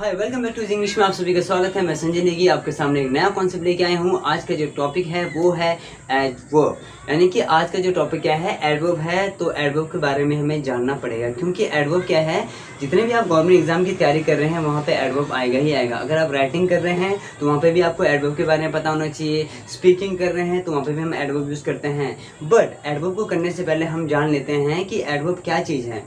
Hi welcome back to English में आप सभी का स्वागत है। मैं संजय नेगी आपके सामने एक नया कॉन्सेप्ट लेके आया हूँ। आज का जो टॉपिक है वो है एडवर्ब, यानी कि आज का जो टॉपिक क्या है, एडवर्ब है। तो एडवर्ब के बारे में हमें जानना पड़ेगा, क्योंकि एडवर्ब क्या है, जितने भी आप गवर्नमेंट एग्जाम की तैयारी कर रहे हैं वहाँ पे एडवर्ब आएगा ही आएगा। अगर आप राइटिंग कर रहे हैं तो वहाँ पे भी आपको एडवर्ब के बारे में पता होना चाहिए। स्पीकिंग कर रहे हैं तो वहाँ पे भी हम एडवर्ब यूज़ करते हैं। बट एडवर्ब को करने से पहले हम जान लेते हैं कि एडवर्ब क्या चीज़ है।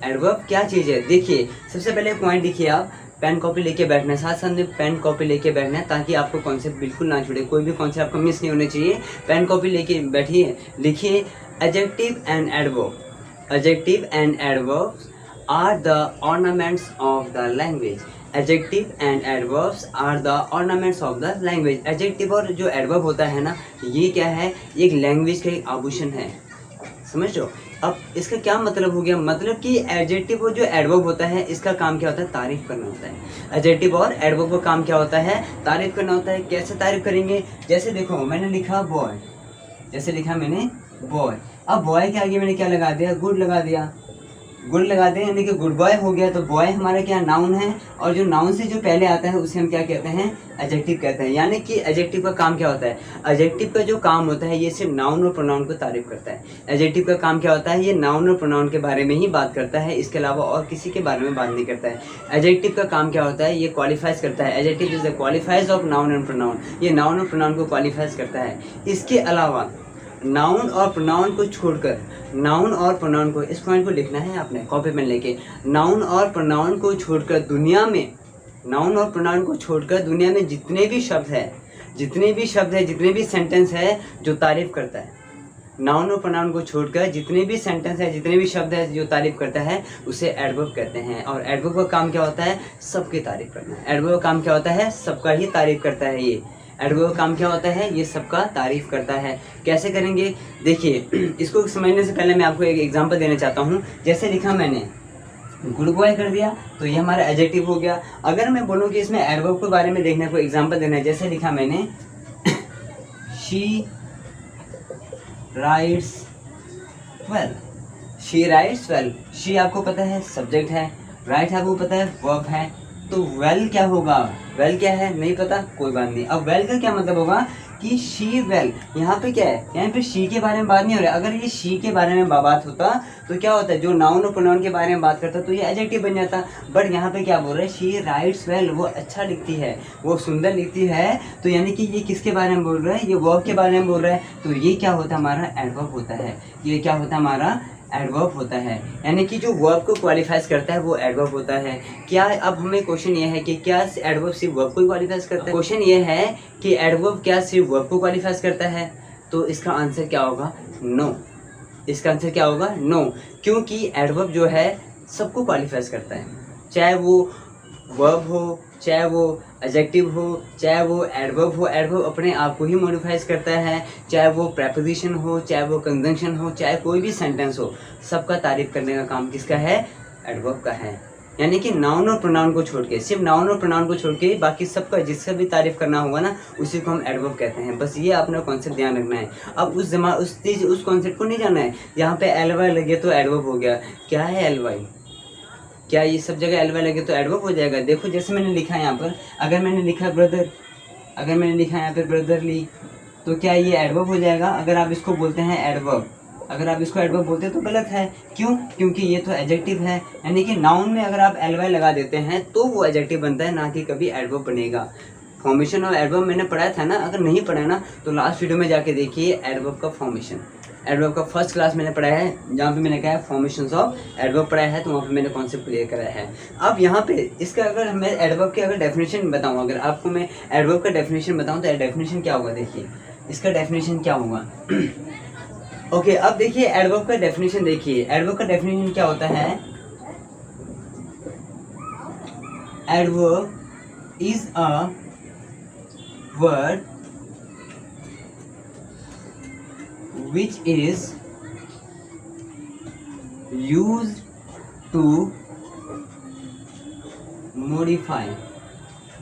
एडवर्ब क्या चीज़ है, देखिए सबसे पहले पॉइंट देखिए, आप पेन कॉपी लेके बैठना है, साथ साथ में पेन कॉपी लेके बैठना है ताकि आपको कॉन्सेप्ट बिल्कुल ना छूटे, कोई भी कॉन्सेप्ट आपको मिस नहीं होने चाहिए। पेन कॉपी लेके बैठिए, लिखिए adjective and adverb. Adjective and adverbs are the ornaments of the language. Adjective and adverbs are the ornaments of the language. Adjective और जो एडवर्ब होता है ना, ये क्या है, एक लैंग्वेज का एक आभूषण है, समझ लो। अब इसका क्या मतलब हो गया, मतलब कि एडजेक्टिव और जो एडवर्ब होता है इसका काम क्या होता है, तारीफ करना होता है। एडजेक्टिव और एडवर्ब का काम क्या होता है, तारीफ करना होता है। कैसे तारीफ करेंगे, जैसे देखो मैंने लिखा बॉय, जैसे लिखा मैंने बॉय, अब बॉय के आगे मैंने क्या लगा दिया, गुड लगा दिया। गुड लगा दें यानी कि गुड बॉय हो गया। तो बॉय हमारा क्या नाउन है, और जो नाउन से जो पहले आता है उसे हम क्या कहते हैं, एडजेक्टिव कहते हैं। यानी कि एडजेक्टिव का काम क्या होता है, एडजेक्टिव का जो काम होता है ये सिर्फ नाउन और प्रोनाउन को तारीफ करता है। एडजेक्टिव का काम क्या होता है, ये नाउन और प्रोनाउन के बारे में ही बात करता है, इसके अलावा और किसी के बारे में बात नहीं करता है। एडजेक्टिव का काम क्या होता है, ये क्वालिफाइज करता है। Adjective is the qualifies of noun and pronoun, ये नाउन और प्रोनाउन को क्वालिफाइज करता है। इसके अलावा नाउन और प्रोनाउन को छोड़कर, नाउन और प्रोनाउन को, इस पॉइंट को लिखना है आपने कॉपी पेन लेके, नाउन और प्रोनाउन को छोड़कर दुनिया में, नाउन और प्रोनाउन को छोड़कर दुनिया में जितने भी शब्द है, जितने भी शब्द है, जितने भी सेंटेंस है जो तारीफ करता है, नाउन और प्रोनाउन को छोड़कर जितने भी सेंटेंस है, जितने भी शब्द है जो तारीफ करता है उसे एडवर्ब कहते हैं। और एडवर्ब का काम क्या होता है, सबकी तारीफ करना। एडवर्ब का काम क्या होता है, सबका ही तारीफ करता है। ये एडवर्ब का काम क्या होता है, ये सबका तारीफ करता है। कैसे करेंगे, देखिए इसको समझने से पहले मैं आपको एक एग्जांपल देना चाहता हूँ। जैसे लिखा मैंने गुड बॉय कर दिया तो ये हमारा एडजेक्टिव हो गया। अगर मैं बोलूँ कि इसमें एडवर्ब के बारे में देखने को एग्जांपल देना है, जैसे लिखा मैंने she writes well. She writes well, she आपको पता है सब्जेक्ट है, राइट आपको पता है वर्ब है, तो वेल क्या होगा, वेल क्या है नहीं पता, कोई बात नहीं। अब वेल का क्या मतलब होगा कि शी वेल, यहाँ पे क्या है, यहाँ पे शी के बारे में बात नहीं हो रहा है। अगर ये शी के बारे में बात होता तो क्या होता है, जो नाउन और प्रोनाउन के बारे में बात करता तो ये एडजेक्टिव बन जाता। बट यहाँ पे क्या बोल रहे हैं, शी राइट्स वेल, वो अच्छा लिखती है, वो सुंदर लिखती है, तो यानी कि ये किसके बारे में बोल रहा है, ये वर्ब के बारे में बोल रहा है। तो ये क्या होता है, हमारा एडवर्ब होता है। ये क्या होता है, हमारा एडवर्ब होता है। यानी कि जो वर्ब को क्वालिफाइज करता है वो एडवर्ब होता है। क्या अब हमें क्वेश्चन ये है कि क्या एडवर्ब सिर्फ वर्ब को क्वालिफाइज करता है, क्वेश्चन ये है कि एडवर्ब क्या सिर्फ वर्ब को क्वालिफाइज करता है, तो इसका आंसर क्या होगा, नो। इसका आंसर क्या होगा, नो, क्योंकि एडवर्ब जो है सबको क्वालिफाइज करता है, चाहे वो वर्ब हो, चाहे वो एडजेक्टिव हो, चाहे वो एडवर्ब हो। एडवर्ब अपने आप को ही मॉडिफाइज करता है, चाहे वो प्रेपोजिशन हो, चाहे वो कंजंक्शन हो, चाहे कोई भी सेंटेंस हो, सबका तारीफ करने का काम किसका है, एडवर्ब का है। यानी कि नाउन और प्रोनाउन को छोड़ के, सिर्फ नाउन और प्रोनाउन को छोड़ के बाकी सबका जिसका भी तारीफ करना होगा ना, उसी को हम एडवर्ब कहते हैं। बस ये आपने कॉन्सेप्ट ध्यान रखना है। अब उस कॉन्सेप्ट को नहीं जाना है, यहाँ पे एल वाई लगे तो एडवर्ब हो गया। क्या है एल वाई, क्या ये सब जगह एल वाई लगे तो एडवर्ब हो जाएगा। देखो जैसे मैंने लिखा है यहाँ पर, अगर मैंने लिखा ब्रदर, अगर मैंने लिखा यहाँ पे ब्रदरली, तो क्या ये एडवर्ब हो जाएगा। अगर आप इसको बोलते हैं एडवर्ब, अगर आप इसको एडवर्ब बोलते हैं तो गलत है। क्यों, क्योंकि ये तो एडजेक्टिव है। यानी कि नाउन में अगर आप एल वाई लगा देते हैं तो वो एडजेक्टिव बनता है, ना कि कभी एडवर्ब बनेगा। फॉर्मेशन ऑफ एडवर्ब मैंने पढ़ाया था ना, अगर नहीं पढ़ा ना तो लास्ट वीडियो में जाके देखिए एडवर्ब का फॉर्मेशन। एडवर्ब का फर्स्ट क्लास मैंने पढ़ाया है, जहाँ पे मैंने कहा है फॉर्मेशंस ऑफ एडवर्ब पढ़ाया है, तो वहाँ पे मैंने कॉन्सेप्ट क्लियर कराया है। अब यहाँ पे इसका अगर मैं एडवर्ब की अगर डेफिनेशन बताऊँ, अगर आपको मैं एडवर्ब का डेफिनेशन बताऊँ तो डेफिनेशन क्या होगा, देखिए इसका डेफिनेशन क्या होगा। ओके, अब देखिए एडवर्ब का डेफिनेशन, देखिए एडवर्ब का डेफिनेशन क्या होता है। Adverb is a word which is used to modify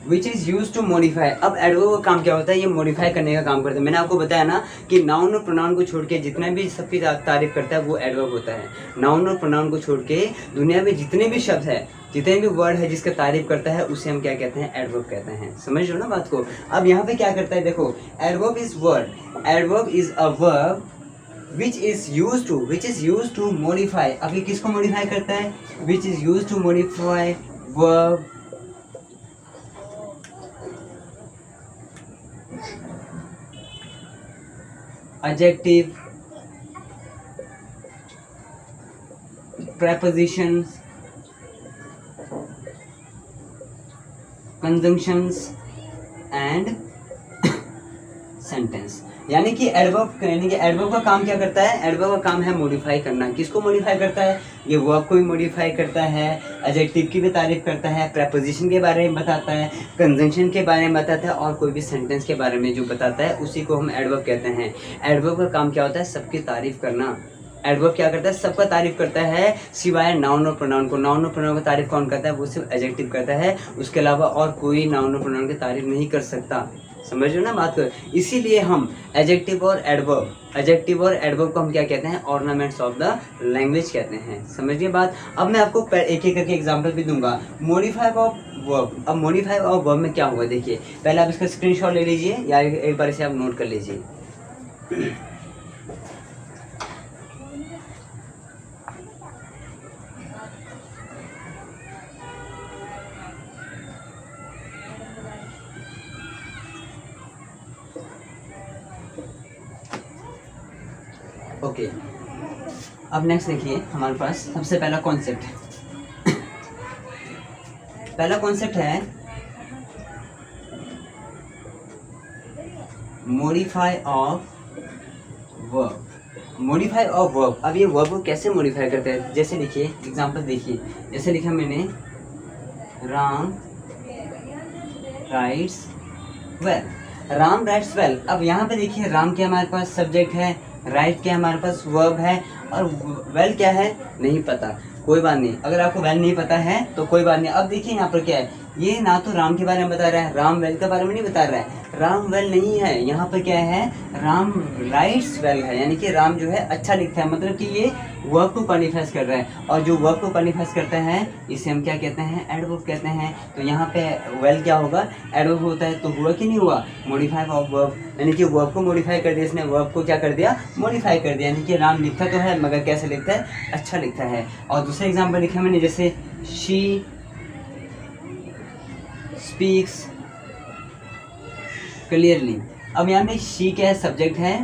which is use to modify. अब एडवर्ब का काम क्या होता है, ये मॉडिफाई करने का काम करता है। मैंने आपको बताया ना कि नाउन और प्रोनाउन को छोड़ के जितना भी सबकी तारीफ करता है वो एडवर्ब होता है। नाउन और प्रोनाउन को छोड़ के दुनिया में जितने भी शब्द है, जितने भी वर्ड है जिसका तारीफ करता है उसे हम क्या कहते हैं, एडवर्ब कहते हैं। समझ लो ना बात को। अब यहाँ पे क्या करता है, देखो adverb is word, adverb is a verb which is used to modify। अब ये किसको मॉडिफाई करता है, which is used to modify verb, adjective, prepositions, conjunctions and sentence. यानी कि एडवर्ब का काम क्या करता है, एडवर्ब का काम है मॉडिफाई करना। किसको मॉडिफाई करता है, ये वर्ब को भी मॉडिफाई करता है, एडजेक्टिव की भी तारीफ करता है, प्रेपोजिशन के बारे में बताता है, कंजंक्शन के बारे में बताता है और कोई भी सेंटेंस के बारे में जो बताता है उसी को हम एडवर्ब कहते हैं। एडवर्ब का काम क्या होता है, सबकी तारीफ करना। एडवर्ब क्या करता है, सबका तारीफ करता है सिवाय नाउन और प्रोनाउन को। नाउन और प्रोनाउन का तारीफ कौन करता है, वो सिर्फ एडजेक्टिव करता है, उसके अलावा और कोई नाउन और प्रोनाउन की तारीफ नहीं कर सकता। समझ लो ना बात को। इसीलिए हम एडजेक्टिव और एडवर्ब को हम क्या कहते हैं, ऑर्नामेंट्स ऑफ द लैंग्वेज कहते हैं। समझिए बात। अब मैं आपको एक एक करके एग्जांपल भी दूंगा। Modify of verb. अब मॉडिफाई ऑफ वर्ब में क्या हुआ देखिए, पहले आप इसका स्क्रीनशॉट ले लीजिए या एक बार इसे आप नोट कर लीजिए। ओके अब नेक्स्ट देखिए हमारे पास सबसे पहला कॉन्सेप्ट है modify of verb. Modify of verb. अब ये वर्ब को कैसे मॉडिफाई करते हैं, जैसे देखिए एग्जांपल देखिए, जैसे लिखा मैंने Ram rights well. Ram rights well. अब यहाँ पे देखिए राम क्या हमारे पास सब्जेक्ट है, राइट क्या हमारे पास वर्ब है और वेल क्या है नहीं पता, कोई बात नहीं। अगर आपको वेल नहीं पता है तो कोई बात नहीं। अब देखिए यहाँ पर क्या है, ये ना तो राम के बारे में बता रहा है, राम वेल के बारे में नहीं बता रहा है। राम वेल नहीं है, यहाँ पर क्या है, राम राइट्स वेल है, यानी कि राम जो है अच्छा लिखता है, मतलब कि ये वर्ब को क्वालिफाई कर रहा है। और जो वर्ब को क्वालिफाई करता है इसे हम क्या कहते हैं, एडवर्ब कहते हैं। तो यहाँ पे वेल क्या होगा, एडवर्ब होता है। तो हुआ कि नहीं हुआ, मॉडिफाई ऑफ वर्ब, यानी कि वर्ब को मॉडिफाई कर दिया इसने, वर्ब को क्या कर दिया, मॉडिफाई कर दिया। यानी कि राम लिखता तो है मगर कैसे लिखता है, अच्छा लिखता है। और दूसरा एग्जाम्पल लिखा मैंने, जैसे शी स्पीक्स क्लियरली। अब यहाँ पे शी क्या है, सब्जेक्ट है,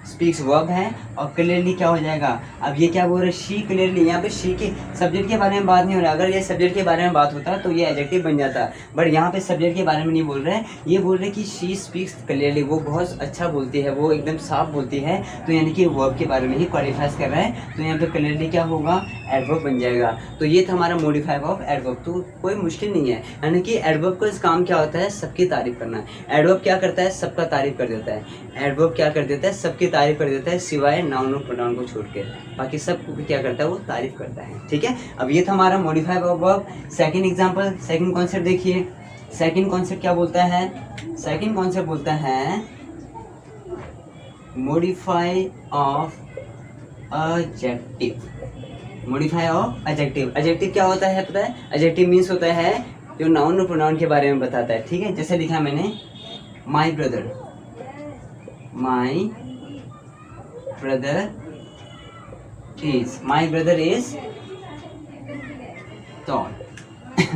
स्पीक्स वर्ब है और क्लियरली क्या हो जाएगा। अब ये क्या बोल रहे हैं, शी क्लियरली। यहाँ पे शी के सब्जेक्ट के बारे में बात नहीं हो रहा है। अगर ये सब्जेक्ट के बारे में बात होता तो ये एडजेक्टिव बन जाता, बट यहाँ पे सब्जेक्ट के बारे में नहीं बोल रहे हैं। ये बोल रहे हैं कि शी स्पीक्स क्लियरली, वो बहुत अच्छा बोलती है, वो एकदम साफ बोलती है। तो यानी कि वर्ब के बारे में ही क्वालिफाई कर रहा है। तो यहाँ पे क्लियरली क्या होगा, एडवर्ब बन जाएगा। तो ये था हमारा मॉडिफाई ऑफ एडवर्ब। तो कोई मुश्किल नहीं है, यानी कि एडवर्ब का काम क्या होता है, सबकी तारीफ करना। एडवर्ब क्या करता है, सबका तारीफ कर देता है। एडवर्ब क्या कर देता है, सबकी तारीफ कर देता है सिवाय नाउन और प्रोनाउन को छोड़ के, बाकी सब क्या करता है, वो तारीफ करता है। ठीक है। अब ये था हमारा modify of verb. Second example, second concept देखिए। सेकंड कॉन्सेप्ट क्या बोलता है, सेकंड कॉन्सेप्ट बोलता है modify of adjective. Modify of adjective. Adjective क्या होता है पता है, एडजेक्टिव मीन्स होता है जो नाउन और प्रोनाउन के बारे में बताता है। ठीक है। जैसे लिखा मैंने my brother, my brother is, my brother is tall,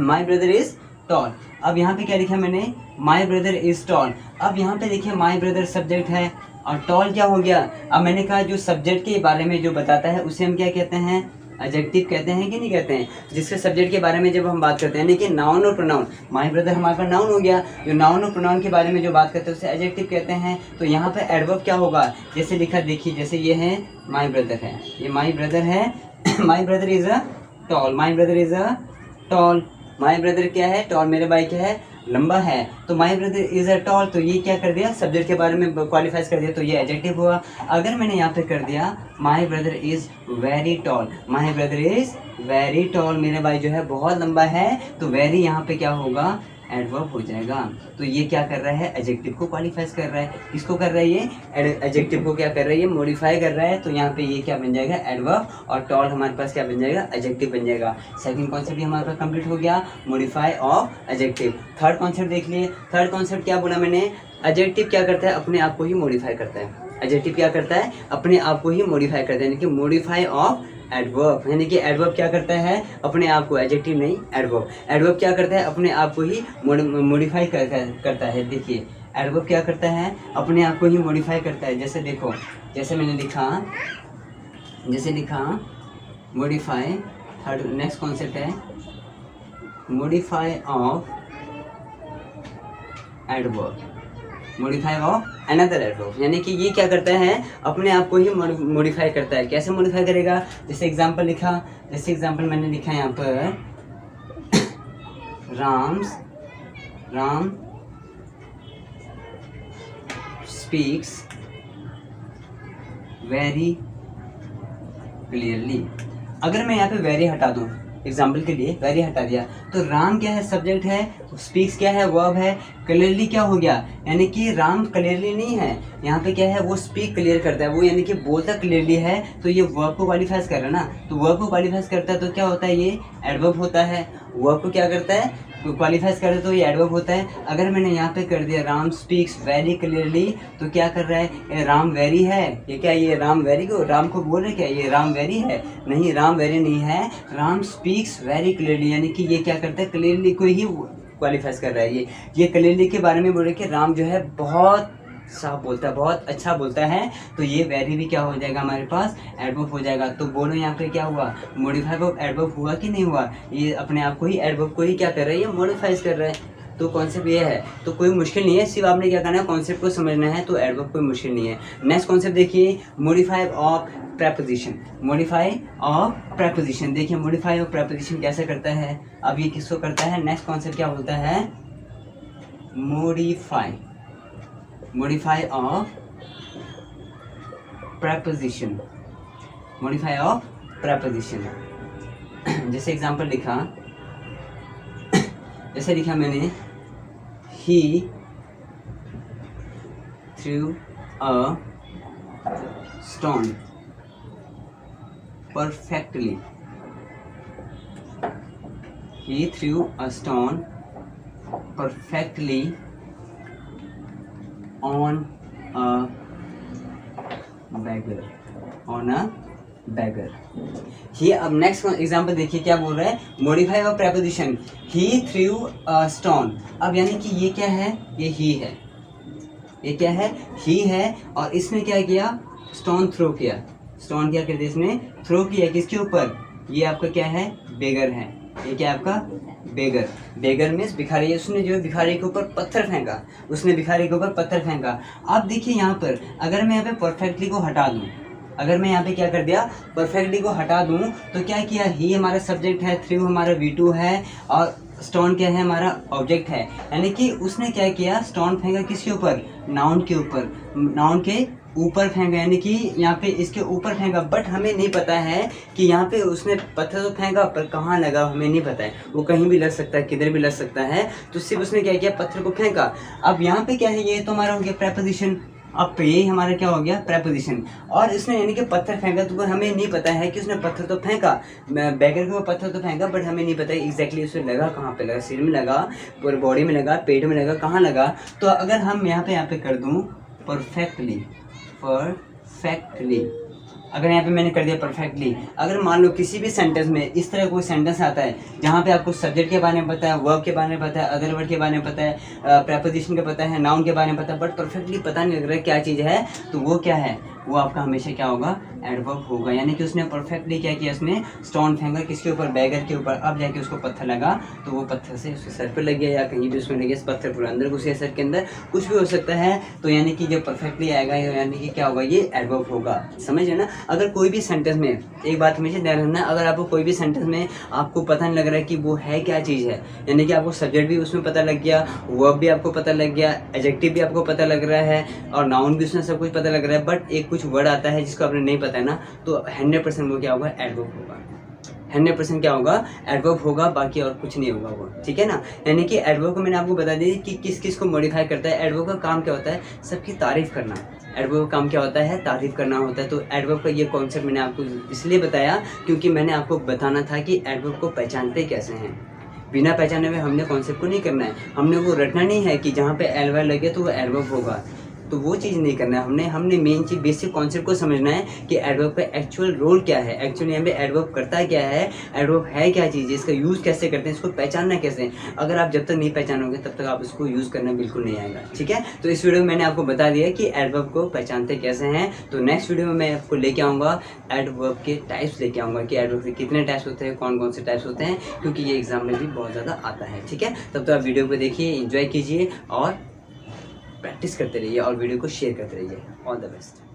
my brother is tall. अब यहाँ पे क्या लिखा मैंने, माई ब्रदर इज टॉल। अब यहाँ पे देखिए माई ब्रदर सब्जेक्ट है और टॉल क्या हो गया। अब मैंने कहा जो सब्जेक्ट के बारे में जो बताता है उसे हम क्या कहते हैं, एडजेक्टिव कहते हैं कि नहीं कहते हैं। जिसके सब्जेक्ट के बारे में जब हम बात करते हैं, लेकिन नाउन और प्रोनाउन, माई ब्रदर हमारे पास नाउन हो गया, जो नाउन और प्रोनाउन के बारे में जो बात करते हैं उसे एडजेक्टिव कहते हैं। तो यहाँ पे एडवर्ब क्या होगा, जैसे लिखा देखिए, जैसे ये है माई ब्रदर है, ये माई ब्रदर है, my brother is a tall, my brother is a tall. My brother क्या है, टॉल, मेरे भाई क्या है, लंबा है। तो my brother is a tall, तो ये क्या कर दिया, सब्जेक्ट के बारे में क्वालिफाई कर दिया, तो ये एडजेक्टिव हुआ। अगर मैंने यहाँ पे कर दिया my brother is very tall, my brother is very tall, मेरे भाई जो है बहुत लंबा है, तो वेरी यहाँ पे क्या होगा, एडवर्ब हो जाएगा। तो ये क्या कर रहा है, एडजेक्टिव को क्वालिफाइज कर रहा है। किसको कर रहा है, ये एडजेक्टिव को क्या कर रहा है, ये मॉडिफाई कर रहा है। तो यहाँ पे ये क्या बन जाएगा, एडवर्ब, और टॉल हमारे पास क्या बन जाएगा, एडजेक्टिव बन जाएगा। सेकंड कॉन्सेप्ट हमारे पास कंप्लीट हो गया, modify of adjective. Third concept देख लिए। थर्ड कॉन्सेप्ट क्या बोला मैंने, एडजेक्टिव क्या करता है, अपने आप को ही मॉडिफाई करता है। एडजेक्टिव क्या करता है, अपने आप को ही मॉडिफाई करता है, यानी कि मॉडिफाई ऑफ एडवर्ब। यानी कि एडवर्ब क्या करता है, अपने आप को, एडजेक्टिव नहीं एडवर्ब। एडवर्ब क्या करता है, अपने आप को ही मॉडिफाई करता है। देखिए एडवर्ब क्या करता है, अपने आप को ही मॉडिफाई करता है। जैसे देखो, जैसे मैंने लिखा मॉडिफाई। थर्ड नेक्स्ट कॉन्सेप्ट है modify of adverb, modify of another adverb. यानी कि ये क्या करता है, अपने आप को ही मॉडिफाई करता है। कैसे मॉडिफाई करेगा, जैसे एग्जांपल लिखा, जैसे एग्जांपल मैंने लिखा यहाँ पर राम स्पीक्स वेरी क्लियरली। अगर मैं यहाँ पे वेरी हटा दूँ, एग्जाम्पल के लिए वेरी हटा दिया, तो राम क्या है, सब्जेक्ट है, स्पीक्स क्या है, वर्ब है, क्लियरली क्या हो गया, यानी कि राम क्लियरली नहीं है, यहाँ पे क्या है, वो स्पीक क्लियर करता है, वो यानी कि बोलता क्लियरली है। तो ये वर्ब को क्वालिफाइज कर रहा है ना, तो वर्ब को क्वालिफाइज करता है तो क्या होता है, ये एडवर्ब होता है। वर्ब को क्या करता है, क्वालिफाइज कर रहे तो ये एडवर्ब होता है। अगर मैंने यहाँ पे कर दिया राम स्पीक्स वेरी क्लियरली, तो क्या कर रहा है, ये राम वेरी है, ये क्या, ये राम वेरी को, राम को बोल रहे क्या, ये राम वेरी है, नहीं राम वेरी नहीं है, राम स्पीक्स वेरी क्लियरली, यानी कि ये क्या करता है, क्लियरली को ही क्वालिफाइज कर रहा है। ये क्लियरली के बारे में बोल रहे कि राम जो है बहुत साफ बोलता है, बहुत अच्छा बोलता है। तो ये वेरी भी क्या हो जाएगा, हमारे पास एडवर्ब हो जाएगा। तो बोलो यहाँ पे क्या हुआ, मॉडिफाई ऑफ एडवर्ब हुआ कि नहीं हुआ, ये अपने आप को ही एडवर्ब को ही क्या कर रहा है, ये मॉडिफाइज कर रहा है। तो कॉन्सेप्ट ये है, तो कोई मुश्किल नहीं है, सिर्फ आपने क्या करना है, कॉन्सेप्ट को समझना है, तो एडवर्ब कोई मुश्किल नहीं है। नेक्स्ट कॉन्सेप्ट देखिए, modify of preposition. Modify of preposition, देखिए मॉडिफाई ऑफ प्रेपोजिशन कैसे करता है, अब ये किसको करता है, नेक्स्ट कॉन्सेप्ट क्या बोलता है, modify of preposition, modify of preposition. जैसे एग्जांपल लिखा मैंने, he threw a stone perfectly, he threw a stone perfectly on a beggar। ये अब नेक्स्ट एग्जांपल देखिए क्या बोल रहा है, modify of preposition, he through a stone. अब यानी कि ये क्या है, ये ही है, ये क्या है, ही है, और इसने क्या किया, स्टोन थ्रो किया, स्टोन क्या कर दिया, इसने थ्रो किया किसके ऊपर, ये आपका क्या है, बेगर है, ये क्या आपका बेगर। बेगर मीन्स भिखारी, उसने जो भिखारी के ऊपर पत्थर फेंका, उसने भिखारी के ऊपर पत्थर फेंका। अब देखिए यहाँ पर अगर मैं यहाँ पे परफेक्टली को हटा दूँ, अगर मैं यहाँ पे क्या कर दिया, परफेक्टली को हटा दूँ, तो क्या किया, ही हमारा सब्जेक्ट है, थ्रू हमारा V2 है, और स्टोन क्या है, हमारा ऑब्जेक्ट है। यानी कि उसने क्या किया, स्टोन फेंका किसके ऊपर, नाउन के ऊपर, नाउन के ऊपर फेंका, यानी कि यहाँ पे इसके ऊपर फेंका। बट हमें नहीं पता है कि यहाँ पे उसने पत्थर तो फेंका, पर कहाँ लगा हमें नहीं पता है, वो कहीं भी लग सकता है, किधर भी लग सकता है। तो सिर्फ उसने क्या किया, पत्थर को फेंका। अब यहाँ पे क्या है, ये तो हमारा हो गया प्रेपोजिशन, अब ये हमारा क्या हो गया, प्रेपोजिशन। और इसने यानी कि पत्थर फेंका, तो हमें नहीं पता है कि उसने पत्थर तो फेंका, बैगर के ऊपर पत्थर तो फेंका, बट हमें नहीं पता एग्जैक्टली उसे लगा कहाँ पे लगा, सिर में लगा, पूरे बॉडी में लगा, पेट में लगा, कहाँ लगा। तो अगर हम यहाँ पे कर दूँ परफेक्टली, अगर यहाँ पे मैंने कर दिया परफेक्टली, अगर मान लो किसी भी सेंटेंस में इस तरह कोई सेंटेंस आता है जहाँ पे आपको सब्जेक्ट के बारे में पता है, वर्ब के बारे में पता है, अदर वर्ड के बारे में पता है, प्रेपोजिशन के पता है, नाउन के बारे में पता है, बट परफेक्टली पता नहीं लग रहा है क्या चीज़ है, तो वो क्या है, वो आपका हमेशा क्या होगा, एडवर्ब होगा। यानी कि उसने परफेक्टली क्या किया, उसने स्टोन फेंका किसके ऊपर, बैगर के ऊपर। अब जाके उसको पत्थर लगा, तो वो पत्थर से उसके सर पर लग गया, या कहीं भी उसमें लग गया, पत्थर पूरा अंदर घुस गया सर के अंदर, कुछ भी हो सकता है। तो यानी कि जब परफेक्टली आएगा, यानी कि क्या होगा, ये एडवर्ब होगा। समझ है ना। अगर कोई भी सेंटेंस में, एक बात हमेशा ध्यान रखना, अगर आपको कोई भी सेंटेंस में आपको पता नहीं लग रहा है कि वो है क्या चीज़ है, यानी कि आपको सब्जेक्ट भी उसमें पता लग गया, वर्ब भी आपको पता लग गया, एडजेक्टिव भी आपको पता लग रहा है, और नाउन भी उसमें सब कुछ पता लग रहा है, बट एक कुछ वर्ड आता है जिसको आपने नहीं पता है ना, तो 100% वो क्या होगा, एडवर्ब होगा। 100% क्या होगा, एडवर्ब होगा, बाकी और कुछ नहीं होगा वो, ठीक है ना। यानी कि एडवर्ब को मैंने आपको बता दी कि किस किस को मॉडिफाई करता है। एडवर्ब का काम क्या होता है, सबकी तारीफ करना। एडवर्ब का काम क्या होता है, तारीफ करना होता है। तो एडवर्ब का ये कॉन्सेप्ट मैंने आपको इसलिए बताया क्योंकि मैंने आपको बताना था कि एडवर्ब को पहचानते कैसे हैं। बिना पहचाने में हमने कॉन्सेप्ट को नहीं करना है, हमने वो रटना नहीं है कि जहाँ पे एल वाई लगे तो वो एडवर्ब होगा, तो वो चीज़ नहीं करना है। हमने मेन चीज़ बेसिक कॉन्सेप्ट को समझना है कि एडवर्ब का एक्चुअल रोल क्या है, एक्चुअली यहाँ पे एडवर्ब करता क्या है, एडवर्ब है क्या चीज़, इसका यूज़ कैसे करते हैं, इसको पहचानना कैसे है। अगर आप जब तक नहीं पहचानोगे तब तक आप इसको यूज़ करना बिल्कुल नहीं आएगा, ठीक है। तो इस वीडियो में मैंने आपको बता दिया कि एडवर्ब को पहचानते कैसे हैं। तो नेक्स्ट वीडियो में मैं आपको लेके आऊँगा एडवर्ब के टाइप्स लेके आऊँगा कि एडवर्ब के कितने टाइप्स होते हैं, कौन कौन से टाइप्स होते हैं, क्योंकि ये एग्जाम में भी बहुत ज़्यादा आता है, ठीक है। तब तो आप वीडियो को देखिए, एंजॉय कीजिए और प्रैक्टिस करते रहिए और वीडियो को शेयर करते रहिए। All the best.